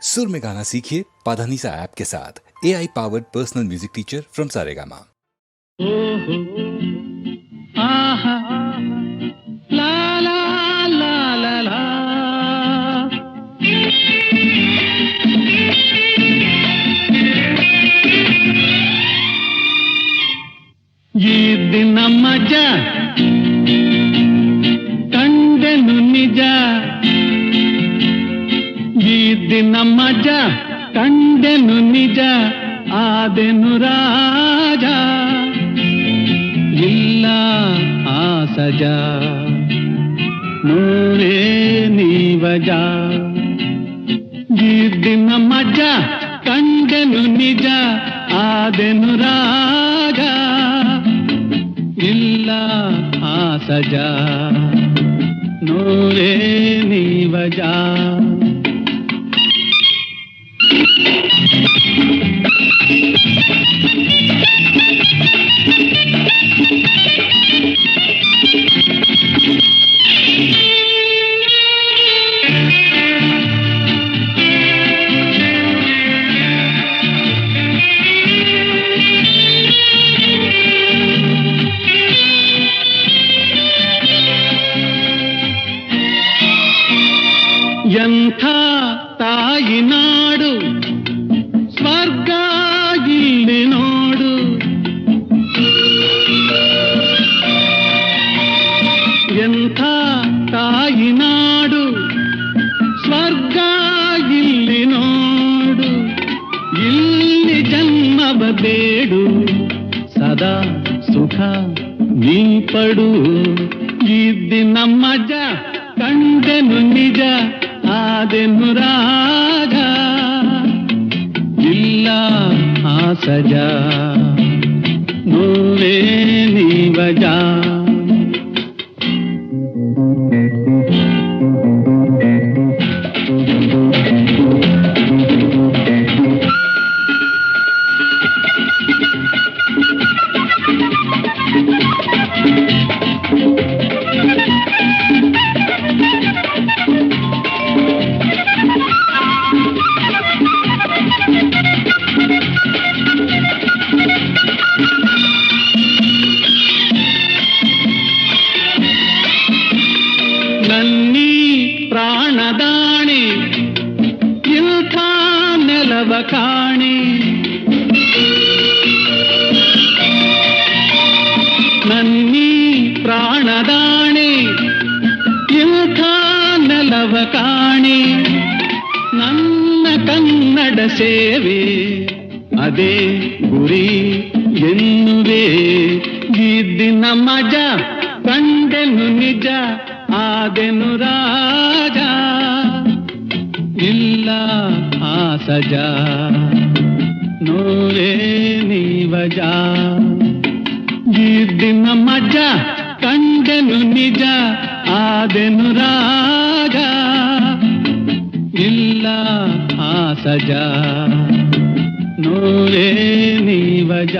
सुर में गाना सीखिए पाधानीसा ऐप के साथ। AI powered personal music teacher from Saregama. आहा ला ला ला ला ला ಈ ದಿನ ಮಜಾ ಕಂಡೆನು ನಿಜ, ಈ ದಿನ ಮಜಾ ಕಂಡೆನು ನಿಜ, ಆದೆನು ರಾಜ, ಇಲ್ಲ ಆ ಸಜಾ ನೋವೇ ನೀವಜ. ಈ ದಿನ ಮಜಾ ಕಂಡೆನು ನಿಜ, ಆದೆನು ರಾಜ, ಇಲ್ಲ ಆ ಸಜಾ ನೋವೇ ನೀವಜ. ಎಂಥ ತಾಯಿ ನಾಡು ಸ್ವರ್ಗ ಇಲ್ಲಿ ನೋಡು, ಎಂಥ ತಾಯಿ ನಾಡು ಸ್ವರ್ಗ ಇಲ್ಲಿ ನೋಡು, ಇಲ್ಲಿ ಜನ್ಮವ ಬೇಡು, ಸದಾ ಸುಖ ನೀ ಪಡು. ಈ ದಿನ ಮಜಾ ಕಂಡೆನು ನಿಜ, ಆದೆನು ರಾಜ, ಇಲ್ಲ ಆ ಸಜಾ ನೋವೇ ನೀವಜ. ನನ್ನೀ ಪ್ರಾಣದಾಣೆ ಇಂಥ ನೆಲವ ಕಾಣೆ, ನನ್ನೀ ಪ್ರಾಣದಾಣೆ ಇಂಥ ನೆಲವ ಕಾಣೆ, ನನ್ನ ಕನ್ನಡ ಸೇವೆ ಅದೇ ಗುರಿ ಎನ್ನುವೆ. ಈ ದಿನ ಮಜಾ ಕಂಡೆನು ನಿಜ, ಆದೆನು ರಾಜ, ಇಲ್ಲ ಆ ಸಜಾ ನೋವೇ ನೀವಜ. ಈ ದಿನ ಮಜಾ ಕಂಡೆನು ನಿಜ, ಆದೆನು ರಾಜ, ಇಲ್ಲ ಆ ಸಜಾ ನೋವೇ ನೀವಜ.